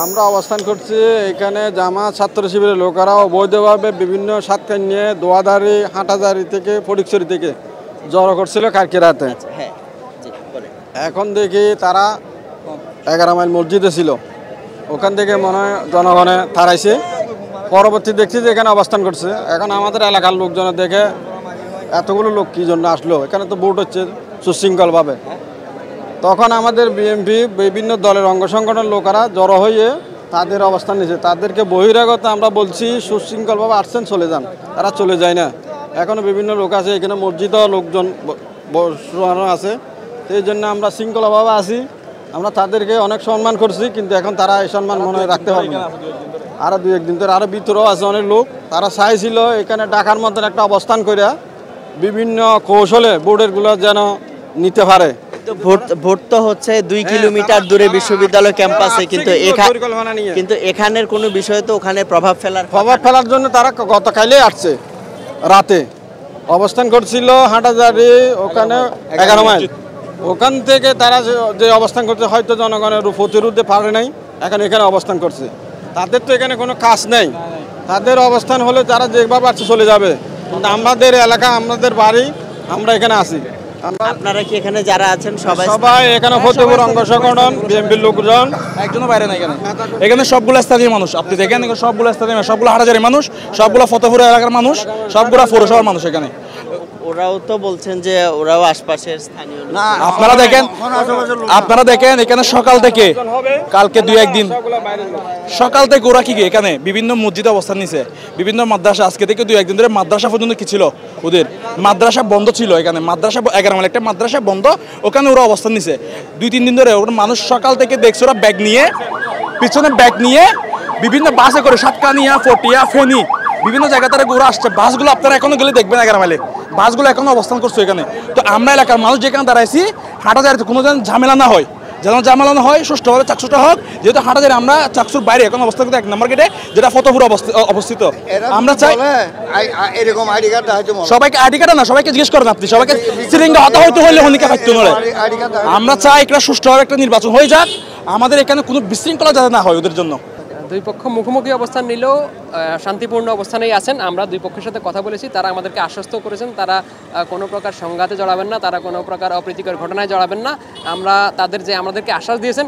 আমরা অবস্থান করছি এখানে জামাত ছাত্র শিবিরের লোকেরা অবৈধভাবে বিভিন্ন সাতকান নিয়ে দোয়াদারি হাঁটাদারি থেকে ফটিকছড়ি থেকে জড়ো করছিল কালকে রাতে। এখন দেখি তারা 11 মাইল মসজিদে ছিল, ওখান থেকে মনে হয় জনগণে তাড়াইছে। পরবর্তী দেখছি যে এখানে অবস্থান করছে। এখন আমাদের এলাকার লোকজনের দেখে এতগুলো লোক কী জন্য আসলো, এখানে তো ভোট হচ্ছে সুশৃঙ্খলভাবে। তখন আমাদের বিএনপি বিভিন্ন দলের অঙ্গ সংগঠনের লোকেরা জড়ো হয়ে তাদের অবস্থান নিয়েছে। তাদেরকে বহিরাগত আমরা বলছি সুশৃঙ্খলভাবে আসছেন, চলে যান, তারা চলে যায় না। এখনও বিভিন্ন লোক আছে, এখানে মসজিদও লোকজন বসানো আছে। সেই জন্য আমরা শৃঙ্খলাভাবে আছি, আমরা তাদেরকে অনেক সম্মান করছি, কিন্তু এখন তারা এই সম্মান মনে রাখতে পারবে না। আরও 2-1 দিন ধরে আরও ভিতরেও আছে অনেক লোক, তারা চাইছিল এখানে ঢাকার মতন একটা অবস্থান করে বিভিন্ন কৌশলে ভোটেরগুলো যেন নিতে পারে। ভোট তো হচ্ছে 2 কিলোমিটার দূরে বিশ্ববিদ্যালয় ক্যাম্পাসে, কিন্তু এখানের কোনো বিষয় তো ওখানে প্রভাব ফেলার জন্য তারা গতকালই আসছে, রাতে অবস্থান করছিল হাঁটাজারি ওখানে 11 মাইল। ওখান থেকে তারা যে অবস্থান করছে হয়তো জনগণের প্রতিরোধে পারে নাই, এখন এখানে অবস্থান করছে। তাদের তো এখানে কোনো কাজ নেই, তাদের অবস্থান হলে তারা যেভাবে আসছে চলে যাবে। কিন্তু আমাদের এলাকা, আমাদের বাড়ি, আমরা এখানে আছি। আপনারা কি এখানে যারা আছেন সবাই এখানে ফতেপুর অঙ্গ সংগঠন বিএনপির লোকজন, একজনও বাইরে নাই। এখানে সবগুলো স্থানীয় মানুষ, আপনি দেখেন সবগুলো স্থানীয়, সবগুলো হাটাজারি মানুষ, সবগুলো ফতেপুর এলাকার মানুষ, সবগুলো পৌরসভার মানুষ। এখানে ওরাও তো বলছেন যে ওরাও আশপাশের স্থানীয় না। আপনারা দেখেন এখানে সকাল থেকে কালকে 2-1 দিন সকাল থেকে ওরা কি এখানে বিভিন্ন মসজিদে অবস্থান নিছে, বিভিন্ন মাদ্রাসা। আজকে থেকে 2-1 দিন ধরে মাদ্রাসা পর্যন্ত কি ছিল, ওদের মাদ্রাসা বন্ধ ছিল। এখানে মাদ্রাসা 11 মাইল একটা মাদ্রাসা বন্ধ, ওখানে ওরা অবস্থান নিছে 2-3 দিন ধরে। ওরা মানুষ সকাল থেকে দেখছে ওরা ব্যাগ নিয়ে, পিছনে ব্যাগ নিয়ে বিভিন্ন বাসে করে সাতকানিয়া, ফটিয়া, ফেনী বিভিন্ন জায়গা তারা ঘুরে আসছে। বাসগুলো আপনারা এখনো গেলে দেখবেন 11 মাইলে বাসগুলো এখনো অবস্থান করছে এখানে। তো আমরা এলাকার মানুষ যেখানে দাঁড়াইছি, হাঁটাজারিতে কোনো যেন ঝামেলা না হয়, সুষ্ঠুভাবে চাকসুটা হোক। যেহেতু হাঁটাজারি আমরা চাকসুর বাইরে এখন অবস্থান করতে 1 নম্বর গেটে, যেটা ফতেপুর অবস্থিত। আমরা চাই এরকম আইডি কার্ড সবাইকে, আইডি কার্ড না, সবাইকে জিজ্ঞেস করেন আপনি, সবাইকে সিরিঙ্গা হতে হইতে হইলে হনিকে ফাইতে নয়। আমরা চাই একটা সুষ্ঠুভাবে একটা নির্বাচন হয়ে যাক, আমাদের এখানে কোনো বিশৃঙ্খলা যাতে না হয় ওদের জন্য। দুই পক্ষ মুখোমুখি অবস্থান নিলেও শান্তিপূর্ণ অবস্থানেই আছেন। আমরা দুই পক্ষের সাথে কথা বলেছি, তারা আমাদেরকে আশ্বস্ত করেছেন তারা কোনো প্রকার সংঘাতে জড়াবেন না, তারা কোনো প্রকার অপ্রীতিকর ঘটনায় জড়াবেন না। আমরা তাদের যে আমাদেরকে আশ্বাস দিয়েছেন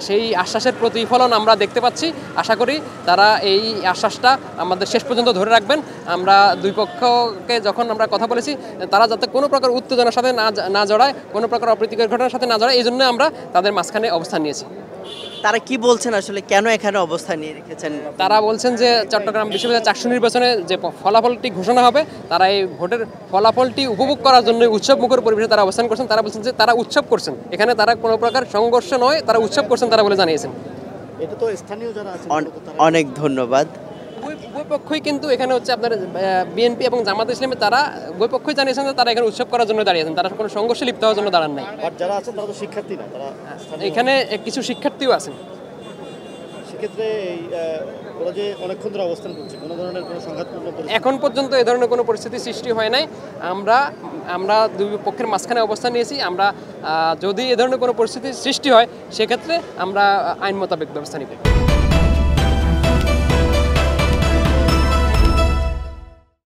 সেই আশ্বাসের প্রতিফলন আমরা দেখতে পাচ্ছি। আশা করি তারা এই আশ্বাসটা আমাদের শেষ পর্যন্ত ধরে রাখবেন। আমরা দুই পক্ষকে যখন আমরা কথা বলেছি, তারা যাতে কোনো প্রকার উত্তেজনার সাথে না জড়ায়, কোনো প্রকার অপ্রীতিকর ঘটনার সাথে না জড়ায়, এই জন্য আমরা তাদের মাঝখানে অবস্থান নিয়েছি। তারা কি বলছেন আসলে, কেন এখানে অবস্থান নিয়ে রেখেছেন? তারা বলছেন যে চট্টগ্রাম বিশ্ববিদ্যালয় চাকসু নির্বাচনে যে ফলাফলটি ঘোষণা হবে, তারা এই ভোটের ফলাফলটি উপভোগ করার জন্য উৎসব মুখর পরিবেশে তারা অবস্থান করছেন। তারা বলছেন যে তারা উৎসব করছেন, এখানে তারা কোনো প্রকার সংঘর্ষ নয়, তারা উৎসব করছেন তারা বলে জানিয়েছেন। এটা তো স্থানীয় যারা আছেন, অনেক ধন্যবাদ। উভয় পক্ষই কিন্তু এখানে হচ্ছে আপনার বিএনপি এবং জামাত ইসলামী, তারা উভয় পক্ষই জানিয়েছেন যে তারা এখানে উৎসব করার জন্য দাঁড়িয়েছেন, তারা কোনো সংঘর্ষে লিপ্ত হওয়ার জন্য দাঁড়ান নাই। আর যারা আছেন তারা তো শিক্ষার্থী না, তারা এখানে কিছু শিক্ষার্থীও আছেন। সেক্ষেত্রে ওরা যে অনেকক্ষণ ধরে অবস্থান করছে, কোনো ধরনের কোনো সংঘাতপূর্ণ এখন পর্যন্ত এ ধরনের কোনো পরিস্থিতি সৃষ্টি হয় নাই। আমরা দুই পক্ষের মাঝখানে অবস্থান নিয়েছি। আমরা যদি এ ধরনের কোনো পরিস্থিতি সৃষ্টি হয়, সেক্ষেত্রে আমরা আইন মোতাবেক ব্যবস্থা নিব।